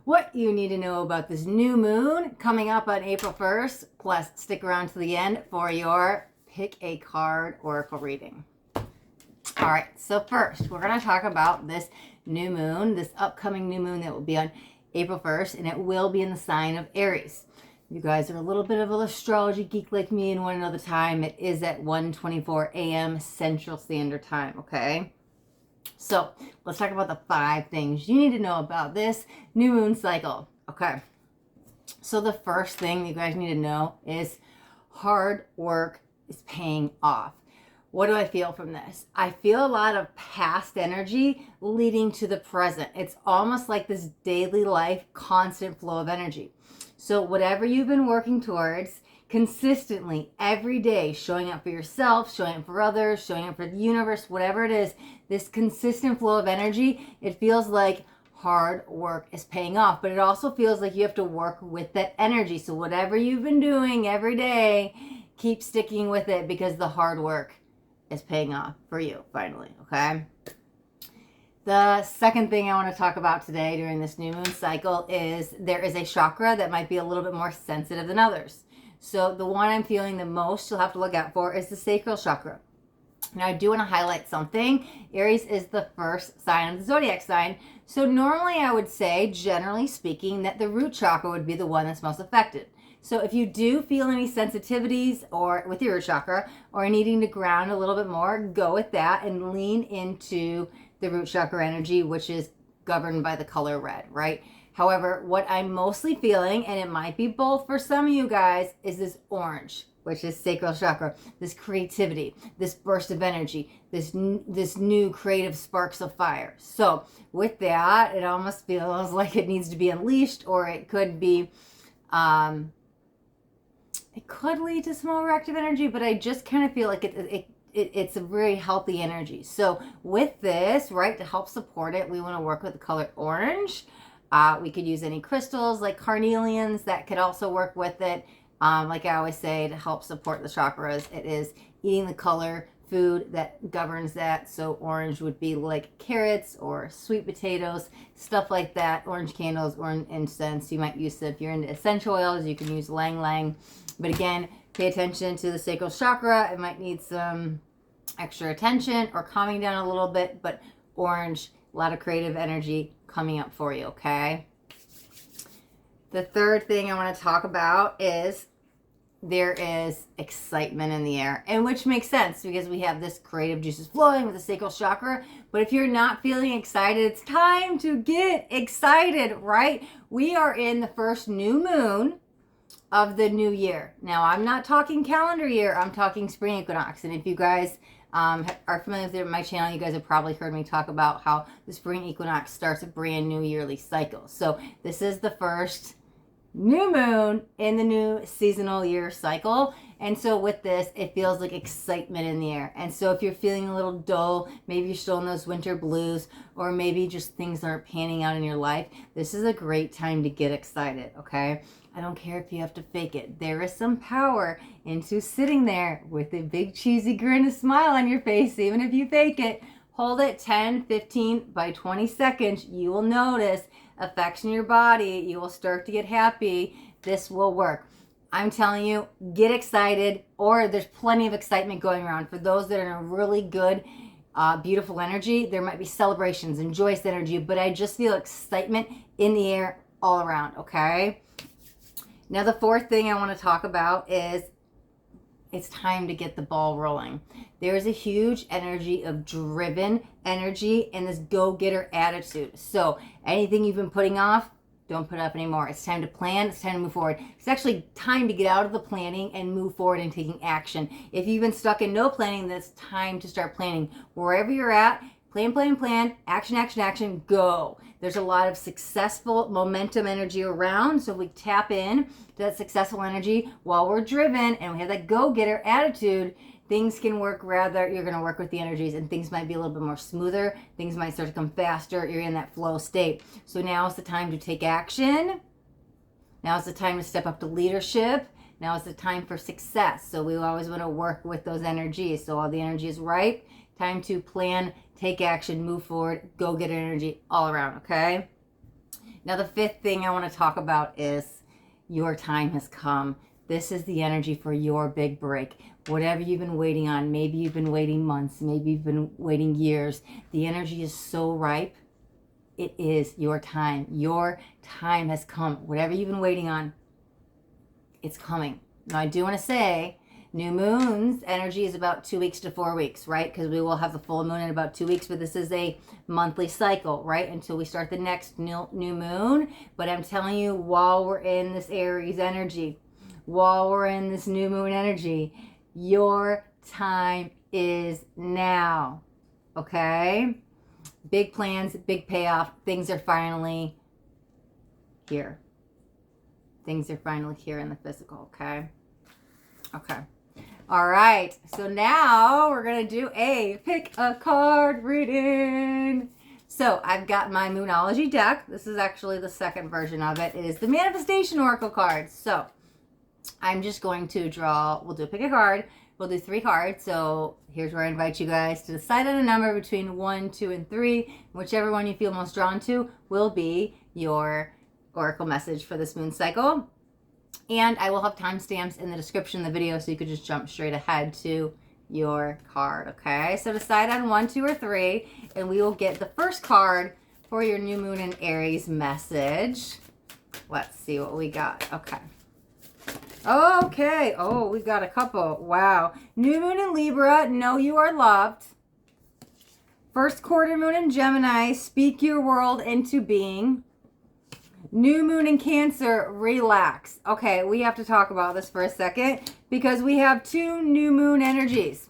what you need to know about this new moon coming up on April 1st. Plus, stick around to the end for your pick a card oracle reading. All right, so first, we're going to talk about this new moon, this upcoming new moon that will be on April 1st, and it will be in the sign of Aries. You guys are a little bit of an astrology geek like me and want to know the time. It is at 1:24 a.m. Central Standard Time, okay? So let's talk about the 5 things you need to know about this new moon cycle. Okay. So the first thing you guys need to know is hard work is paying off. What do I feel from this? I feel a lot of past energy leading to the present. It's almost like this daily life constant flow of energy. So whatever you've been working towards consistently every day, showing up for yourself, showing up for others, showing up for the universe, whatever it is, this consistent flow of energy, it feels like hard work is paying off, but it also feels like you have to work with that energy. So whatever you've been doing every day, keep sticking with it because the hard work is paying off for you finally, okay? The second thing I want to talk about today during this new moon cycle is there is a chakra that might be a little bit more sensitive than others. So the one I'm feeling the most you'll have to look out for is the sacral chakra. Now I do want to highlight something. Aries is the first sign of the zodiac sign. So normally I would say, generally speaking, that the root chakra would be the one that's most affected. So if you do feel any sensitivities or with your root chakra or needing to ground a little bit more, go with that and lean into the root chakra energy, which is governed by the color red, right? However, what I'm mostly feeling, and it might be both for some of you guys, is this orange, which is sacral chakra, this creativity, this burst of energy, this new creative sparks of fire. So with that, it almost feels like it needs to be unleashed, or it could be, it could lead to some overactive energy, but I just kind of feel like it's a very healthy energy. So with this, right, to help support it, we want to work with the color orange. We could use any crystals like carnelians that could also work with it. Like I always say, to help support the chakras, it is eating the color food that governs that. So orange would be like carrots or sweet potatoes, stuff like that. Orange candles, orange incense. You might use it if you're into essential oils. You can use ylang ylang. But again, pay attention to the sacral chakra. It might need some extra attention or calming down a little bit, but orange, a lot of creative energy coming up for you, okay? The third thing I want to talk about is there is excitement in the air, and which makes sense because we have this creative juices flowing with the sacral chakra. But if you're not feeling excited, it's time to get excited, right? We are in the first new moon of the new year. Now, I'm not talking calendar year, I'm talking spring equinox. And if you guys are familiar with my channel, you guys have probably heard me talk about how the spring equinox starts a brand new yearly cycle. So this is the first new moon in the new seasonal year cycle. And so with this, it feels like excitement in the air. And so if you're feeling a little dull, maybe you're still in those winter blues, or maybe just things aren't panning out in your life, this is a great time to get excited, okay? I don't care if you have to fake it. There is some power into sitting there with a big cheesy grin and smile on your face, even if you fake it. Hold it 10, 15, by 20 seconds. You will notice effects in your body. You will start to get happy. This will work. I'm telling you, get excited, or there's plenty of excitement going around. For those that are in a really good, beautiful energy, there might be celebrations and joyous energy, but I just feel excitement in the air all around, okay? Now, the fourth thing I want to talk about is it's time to get the ball rolling. There is a huge energy of driven energy and this go-getter attitude. So anything you've been putting off, don't put it up anymore. It's time to plan. It's time to move forward. It's actually time to get out of the planning and move forward and taking action. If you've been stuck in no planning, then it's time to start planning. Wherever you're at, plan, plan, plan, action, action, action, go. There's a lot of successful momentum energy around. So if we tap in to that successful energy while we're driven and we have that go-getter attitude, things can work rather, you're going to work with the energies and things might be a little bit more smoother. Things might start to come faster. You're in that flow state. So now is the time to take action. Now is the time to step up to leadership. Now is the time for success. So we always want to work with those energies. So all the energy is right. Time to plan, take action, move forward, go get energy all around, okay? Now, the fifth thing I want to talk about is your time has come. This is the energy for your big break. Whatever you've been waiting on, maybe you've been waiting months, maybe you've been waiting years. The energy is so ripe. It is your time. Your time has come. Whatever you've been waiting on, it's coming. Now, I do want to say, new moon's energy is about 2 weeks to 4 weeks, right? Because we will have the full moon in about 2 weeks, but this is a monthly cycle, right? Until we start the next new moon. But I'm telling you, while we're in this Aries energy, while we're in this new moon energy, your time is now, okay? Big plans, big payoff. Things are finally here. Things are finally here in the physical, okay? Okay. All right. So now we're going to do a pick a card reading. So I've got my Moonology deck. This is actually the second version of it. It is the Manifestation Oracle cards. So I'm just going to draw, we'll do a pick a card. We'll do 3 cards. So here's where I invite you guys to decide on a number between 1, 2, and 3. Whichever one you feel most drawn to will be your oracle message for this moon cycle. And I will have timestamps in the description of the video so you could just jump straight ahead to your card, okay? So decide on 1, 2, or 3, and we will get the first card for your new moon in Aries message. Let's see what we got. Okay. Okay. Oh, we got a couple. Wow. New moon in Libra, know you are loved. First quarter moon in Gemini, speak your world into being. New moon in Cancer, relax. Okay, we have to talk about this for a second because we have 2 new moon energies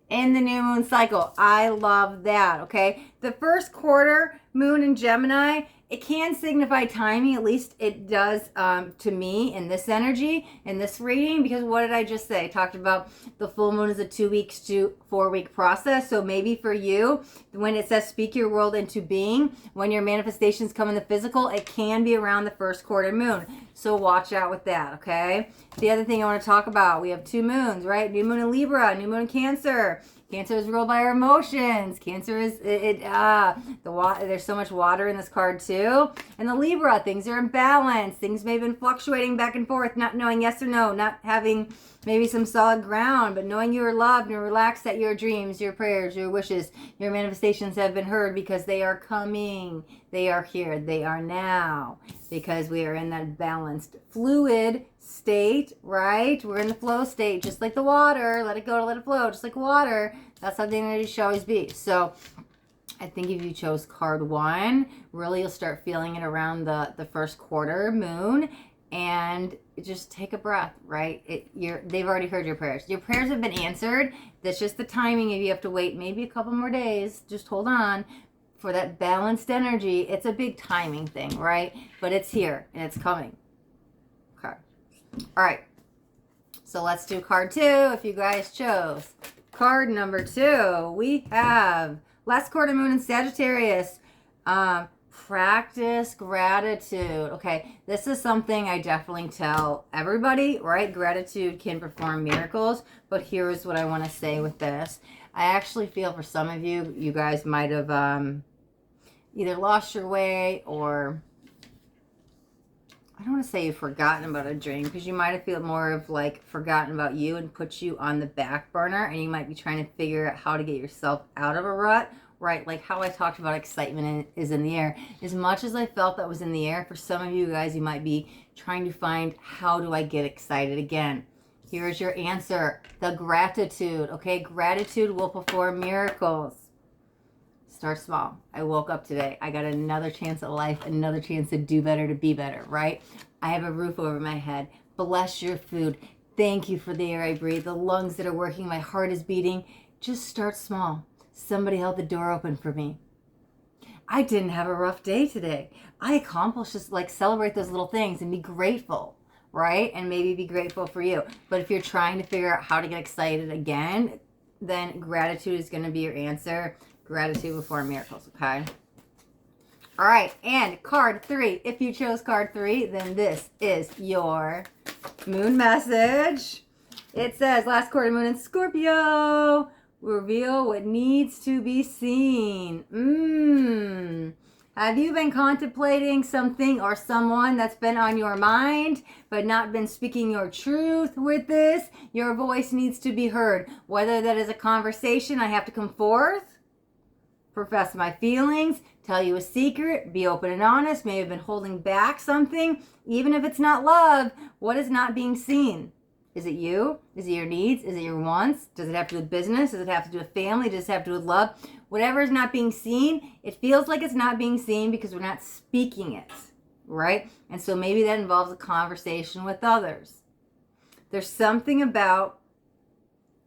in the new moon cycle. I love that, okay? The first quarter moon in Gemini, it can signify timing, at least it does to me in this energy, in this reading, because what did I just say? I talked about the full moon is a 2 weeks to 4 week process. So maybe for you, when it says speak your world into being, when your manifestations come in the physical, it can be around the first quarter moon. So watch out with that, okay? The other thing I want to talk about, we have 2 moons, right? New moon in Libra, new moon in Cancer. Cancer is ruled by our emotions. Cancer is, there's so much water in this card too. And the Libra, things are in balance. Things may have been fluctuating back and forth, not knowing yes or no, not having maybe some solid ground, but knowing you are loved and relaxed that your dreams, your prayers, your wishes, your manifestations have been heard because they are coming. They are here. They are now because we are in that balanced, fluid state, right? We're in the flow state, just like the water. Let it go to let it flow, just like water. That's how the energy should always be. So I think if you chose card 1, really you'll start feeling it around the first quarter moon, and just take a breath, right? They've already heard your prayers. Your prayers have been answered. That's just the timing. If you have to wait maybe a couple more days, just hold on for that balanced energy. It's a big timing thing, right? But it's here and it's coming. Okay. All right. So let's do card 2 if you guys chose. Card number 2, we have last quarter moon in Sagittarius. Practice gratitude. Okay, this is something I definitely tell everybody, right? Gratitude can perform miracles, but here's what I want to say with this. I actually feel for some of you, you guys might have either lost your way, or I don't want to say you've forgotten about a dream, because you might have felt more of like forgotten about you and put you on the back burner, and you might be trying to figure out how to get yourself out of a rut. Right, like how I talked about excitement is in the air. As much as I felt that was in the air, for some of you guys, you might be trying to find, how do I get excited again? Here's your answer, the gratitude. Okay, gratitude will perform miracles. Start small. I woke up today. I got another chance at life, another chance to do better, to be better, right? I have a roof over my head. Bless your food. Thank you for the air I breathe, the lungs that are working, my heart is beating. Just start small. Somebody held the door open for me. I didn't have a rough day today. I accomplished this, like celebrate those little things and be grateful, right? And maybe be grateful for you. But if you're trying to figure out how to get excited again, then gratitude is going to be your answer. Gratitude before miracles, okay? All right, and card 3. If you chose card 3, then this is your moon message. It says, last quarter moon in Scorpio. Reveal what needs to be seen. Have you been contemplating something or someone that's been on your mind, but not been speaking your truth with this? Your voice needs to be heard. Whether that is a conversation, I have to come forth, profess my feelings, tell you a secret, be open and honest, may have been holding back something, even if it's not love. What is not being seen? Is it you? Is it your needs? Is it your wants? Does it have to do with business? Does it have to do with family? Does it have to do with love? Whatever is not being seen, it feels like it's not being seen because we're not speaking it, right? And so maybe that involves a conversation with others. There's something about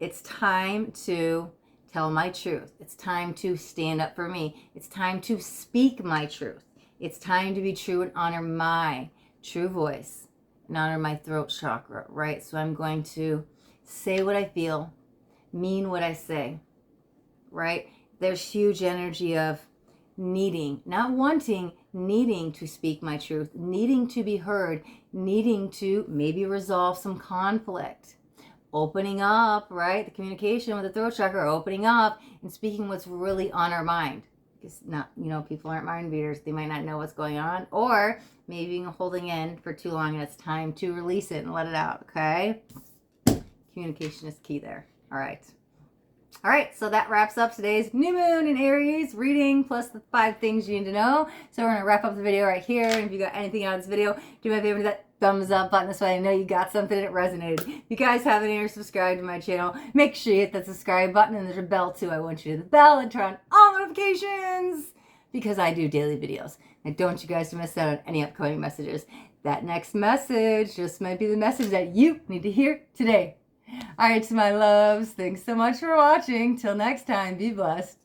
it's time to tell my truth. It's time to stand up for me. It's time to speak my truth. It's time to be true and honor my true voice and honor my throat chakra, right? So I'm going to say what I feel, mean what I say, right? There's huge energy of needing, not wanting, needing to speak my truth, needing to be heard, needing to maybe resolve some conflict. Opening up, right? The communication with the throat chakra, opening up and speaking what's really on our mind. Because not, people aren't mind readers. They might not know what's going on. Or maybe holding in for too long and it's time to release it and let it out, okay? Communication is key there. All right. All right, so that wraps up today's new moon in Aries reading plus the 5 things you need to know. So we're going to wrap up the video right here. And if you got anything out of this video, do me a favor, hit that thumbs up button. This way I know you got something that resonated. If you guys haven't already subscribed to my channel, make sure you hit that subscribe button. And there's a bell too. I want you to hit the bell and turn on all notifications because I do daily videos. And I don't want you guys to miss out on any upcoming messages. That next message just might be the message that you need to hear today. All right, my loves, thanks so much for watching. Till next time, be blessed.